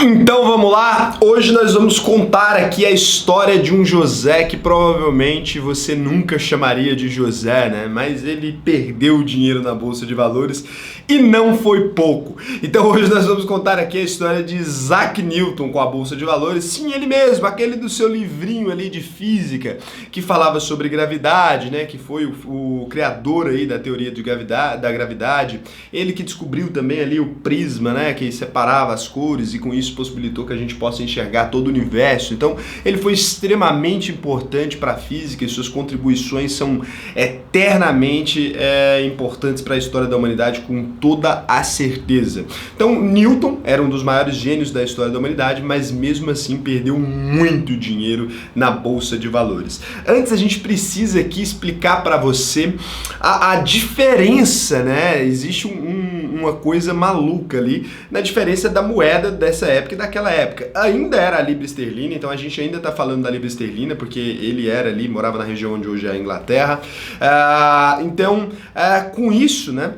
Então vamos lá, hoje nós vamos contar aqui a história de um José que provavelmente você nunca chamaria de José, né? Mas ele perdeu o dinheiro na Bolsa de Valores e não foi pouco. Então hoje nós vamos contar aqui a história de Isaac Newton com a Bolsa de Valores. Sim, ele mesmo, aquele do seu livrinho ali de física que falava sobre gravidade, né? Que foi o criador aí da teoria de da gravidade. Ele que descobriu também ali o prisma, né? Que separava as cores e com isso possibilitou que a gente possa enxergar todo o universo. Então, ele foi extremamente importante para a física e suas contribuições são eternamente importantes para a história da humanidade, com toda a certeza. Então, Newton era um dos maiores gênios da história da humanidade, mas mesmo assim perdeu muito dinheiro na Bolsa de Valores. Antes, a gente precisa aqui explicar para você a diferença, né? Existe uma coisa maluca ali na diferença da moeda dessa época e daquela época. Ainda era a libra esterlina, então a gente ainda está falando da libra esterlina, porque ele era ali, morava na região onde hoje é a Inglaterra. Com isso, né,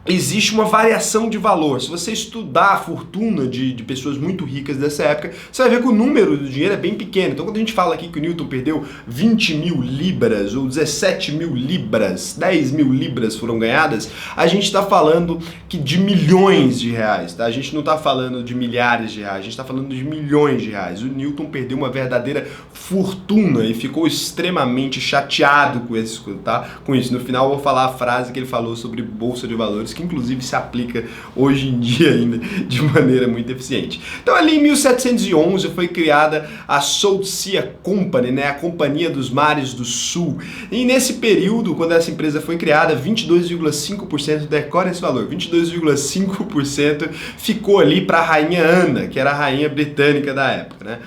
existe uma variação de valor. Se você estudar a fortuna de pessoas muito ricas dessa época, você vai ver que o número do dinheiro é bem pequeno. Então, quando a gente fala aqui que o Newton perdeu 20 mil libras, ou 17 mil libras, 10 mil libras foram ganhadas, a gente está falando de milhões de reais, tá? A gente não está falando de milhares de reais, a gente está falando de milhões de reais. O Newton perdeu uma verdadeira fortuna e ficou extremamente chateado com isso, tá? Com isso. No final, eu vou falar a frase que ele falou sobre Bolsa de Valores, que inclusive se aplica hoje em dia ainda de maneira muito eficiente. Então ali em 1711 foi criada a South Sea Company, né, a Companhia dos Mares do Sul. E nesse período, quando essa empresa foi criada, 22,5%, decore esse valor, 22,5% ficou ali para a Rainha Ana, que era a rainha britânica da época, né?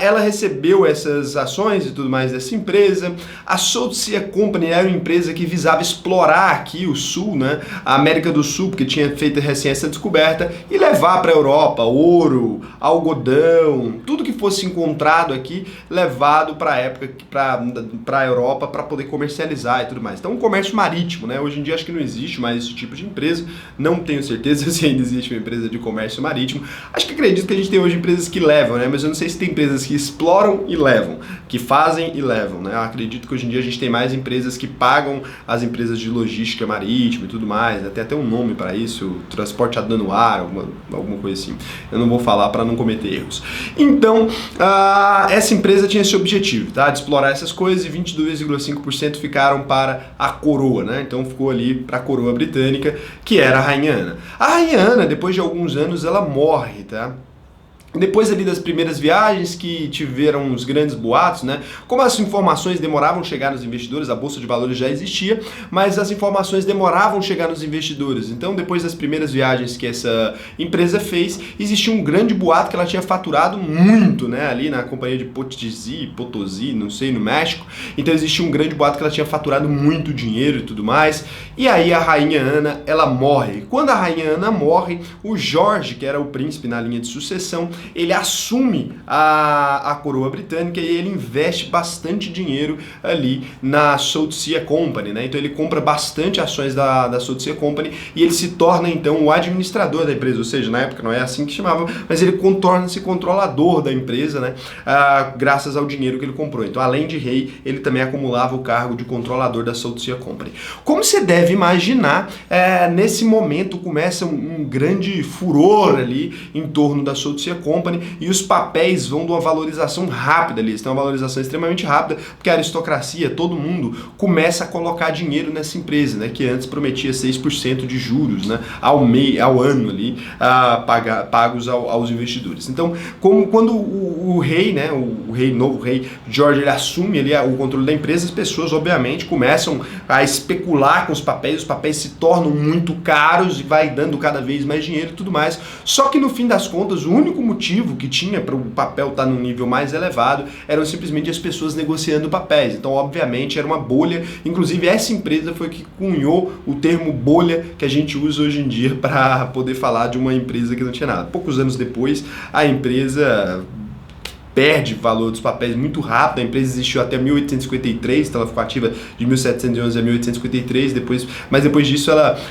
Ela recebeu essas ações e tudo mais dessa empresa. A South Sea Company era uma empresa que visava explorar aqui o Sul, né, a América do Sul, porque tinha feito recém essa descoberta, e levar para a Europa ouro, algodão, tudo que fosse encontrado aqui, levado para a época, para a Europa, para poder comercializar e tudo mais. Então, um comércio marítimo, né? Hoje em dia acho que não existe mais esse tipo de empresa, não tenho certeza se ainda existe uma empresa de comércio marítimo. Acho que acredito que a gente tem hoje empresas que levam, né? Mas eu não sei se tem empresas que exploram e levam, que fazem e levam, né? Eu acredito que hoje em dia a gente tem mais empresas que pagam as empresas de logística marítima e tudo mais, tem até um nome para isso, transporte a dano ar, alguma coisa assim. Eu não vou falar para não cometer erros. Então, essa empresa tinha esse objetivo, tá? De explorar essas coisas, e 22,5% ficaram para a coroa, né? Então ficou ali para a coroa britânica, que era a Rainha Ana. A Rainha Ana, depois de alguns anos, ela morre, tá? Depois ali das primeiras viagens que tiveram os grandes boatos, né? Como as informações demoravam a chegar nos investidores, a Bolsa de Valores já existia, mas as informações demoravam a chegar nos investidores. Então, depois das primeiras viagens que essa empresa fez, existia um grande boato que ela tinha faturado muito, né? Ali na companhia de Potosí, não sei, no México. Então, existia um grande boato que ela tinha faturado muito dinheiro e tudo mais. E aí a Rainha Ana, ela morre. Quando a Rainha Ana morre, o Jorge, que era o príncipe na linha de sucessão, ele assume a coroa britânica e ele investe bastante dinheiro ali na South Sea Company, né? Então ele compra bastante ações da South Sea Company e ele se torna então o administrador da empresa, ou seja, na época não é assim que chamavam, mas ele torna-se controlador da empresa, né? Graças ao dinheiro que ele comprou. Então, além de rei, ele também acumulava o cargo de controlador da South Sea Company. Como você deve imaginar, nesse momento começa um grande furor ali em torno da South Sea Company, e os papéis vão de uma valorização rápida ali, eles têm uma valorização extremamente rápida, porque a aristocracia, todo mundo, começa a colocar dinheiro nessa empresa, né, que antes prometia 6% de juros, né, ao ano ali, pagos aos investidores. Então, quando o rei, né, novo rei George, ele assume ali o controle da empresa, as pessoas obviamente começam a especular com os papéis se tornam muito caros e vai dando cada vez mais dinheiro e tudo mais. Só que no fim das contas, o único motivo que tinha para o papel estar num nível mais elevado eram simplesmente as pessoas negociando papéis. Então, obviamente, era uma bolha. Inclusive, essa empresa foi que cunhou o termo bolha que a gente usa hoje em dia para poder falar de uma empresa que não tinha nada. Poucos anos depois, a empresa perde valor dos papéis muito rápido. A empresa existiu até 1853, então ela ficou ativa de 1711 a 1853, mas depois disso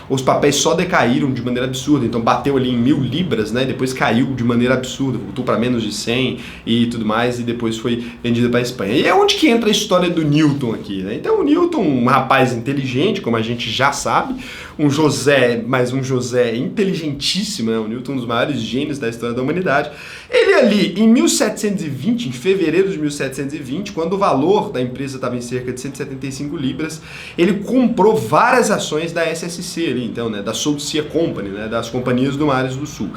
os papéis só decaíram de maneira absurda, então bateu ali em 1000 libras, né? Depois caiu de maneira absurda, voltou para menos de 100 e tudo mais, e depois foi vendida para a Espanha. E é onde que entra a história do Newton aqui, né? Então o Newton, um rapaz inteligente, como a gente já sabe, um José inteligentíssimo, né? O Newton, um dos maiores gênios da história da humanidade. Ele ali, em 1720, em fevereiro de 1720, quando o valor da empresa estava em cerca de 175 libras, ele comprou várias ações da SSC ali, então, né? Da South Sea Company, né? Das companhias do Mares do Sul.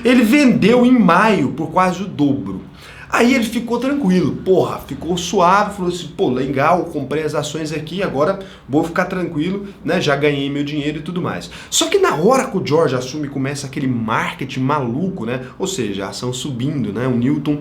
Ele vendeu em maio por quase o dobro. Aí ele ficou tranquilo, ficou suave, falou assim, legal, comprei as ações aqui, agora vou ficar tranquilo, né, já ganhei meu dinheiro e tudo mais. Só que na hora que o George assume, começa aquele marketing maluco, né, ou seja, a ação subindo, né, o Newton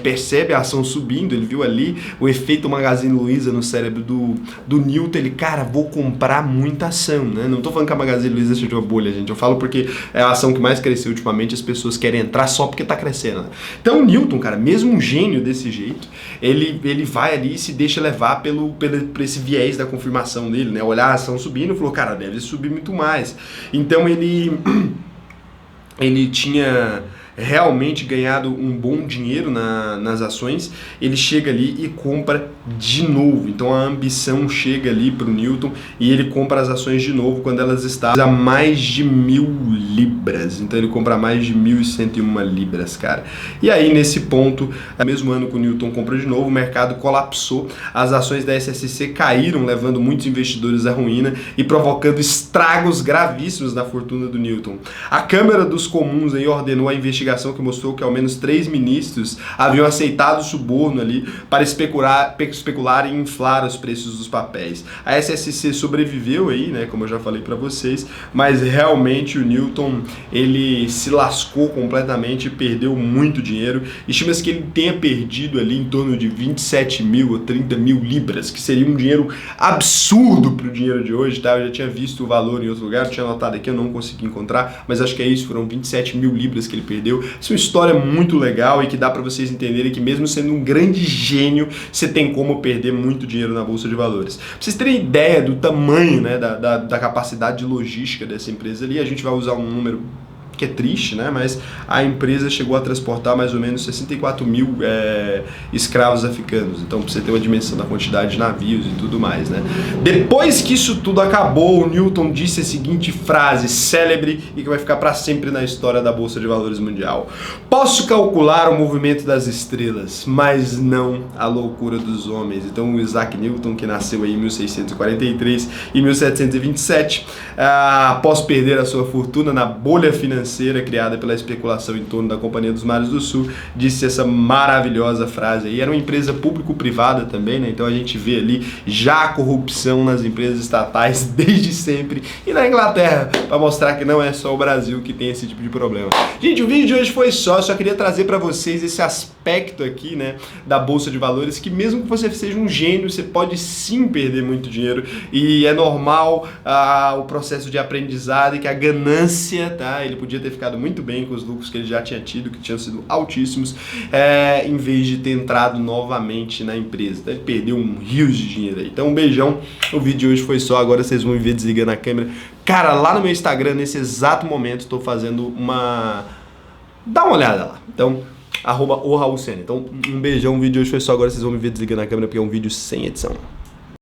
percebe a ação subindo, ele viu ali o efeito Magazine Luiza no cérebro do Newton, ele, cara, vou comprar muita ação, né, não tô falando que a Magazine Luiza seja uma bolha, gente, eu falo porque é a ação que mais cresceu ultimamente, as pessoas querem entrar só porque tá crescendo, né? Então o Newton, cara, mesmo um gênio desse jeito, ele vai ali e se deixa levar por esse viés da confirmação dele, né? Olhar a ação subindo e falou, cara, deve subir muito mais. Então ele tinha realmente ganhado um bom dinheiro nas ações, ele chega ali e compra de novo. Então a ambição chega ali para o Newton e ele compra as ações de novo quando elas estavam a mais de 1000 libras. Então ele compra mais de 1101 libras, cara. E aí nesse ponto, no mesmo ano que o Newton comprou de novo, o mercado colapsou, as ações da SSC caíram, levando muitos investidores à ruína e provocando estragos gravíssimos na fortuna do Newton. A Câmara dos Comuns aí ordenou a investigação que mostrou que ao menos 3 ministros haviam aceitado suborno ali para especular e inflar os preços dos papéis. A SSC sobreviveu aí, né, como eu já falei para vocês, mas realmente o Newton, ele se lascou completamente e perdeu muito dinheiro. Estima-se que ele tenha perdido ali em torno de 27 mil ou 30 mil libras, que seria um dinheiro absurdo para o dinheiro de hoje, tá? Eu já tinha visto o valor em outro lugar, eu tinha anotado aqui, eu não consegui encontrar, mas acho que é isso, foram 27 mil libras que ele perdeu. Isso é uma história muito legal e que dá para vocês entenderem que mesmo sendo um grande gênio, você tem como perder muito dinheiro na Bolsa de Valores. Pra vocês terem ideia do tamanho, né, da capacidade de logística dessa empresa ali, a gente vai usar um número que é triste, né? Mas a empresa chegou a transportar mais ou menos 64 mil escravos africanos. Então, pra você ter uma dimensão da quantidade de navios e tudo mais, né? Depois que isso tudo acabou, o Newton disse a seguinte frase célebre e que vai ficar para sempre na história da Bolsa de Valores mundial: posso calcular o movimento das estrelas, mas não a loucura dos homens. Então, o Isaac Newton, que nasceu aí em 1643 e 1727, após perder a sua fortuna na bolha financeira criada pela especulação em torno da Companhia dos Mares do Sul, disse essa maravilhosa frase aí. Era uma empresa público-privada também, né? Então a gente vê ali já a corrupção nas empresas estatais desde sempre, e na Inglaterra, para mostrar que não é só o Brasil que tem esse tipo de problema. Gente, o vídeo de hoje foi só queria trazer para vocês esse aspecto aqui, né, da Bolsa de Valores, que mesmo que você seja um gênio, você pode sim perder muito dinheiro, e é normal o processo de aprendizado, e que a ganância, tá, ele podia ter ficado muito bem com os lucros que ele já tinha tido, que tinham sido altíssimos, em vez de ter entrado novamente na empresa. Então ele perdeu um rio de dinheiro aí. Então um beijão, o vídeo de hoje foi só, agora vocês vão me ver desligando a câmera. Cara, lá no meu Instagram, nesse exato momento, estou fazendo dá uma olhada lá. Então, @o Raul Sena. Então um beijão, o vídeo de hoje foi só, agora vocês vão me ver desligando a câmera porque é um vídeo sem edição.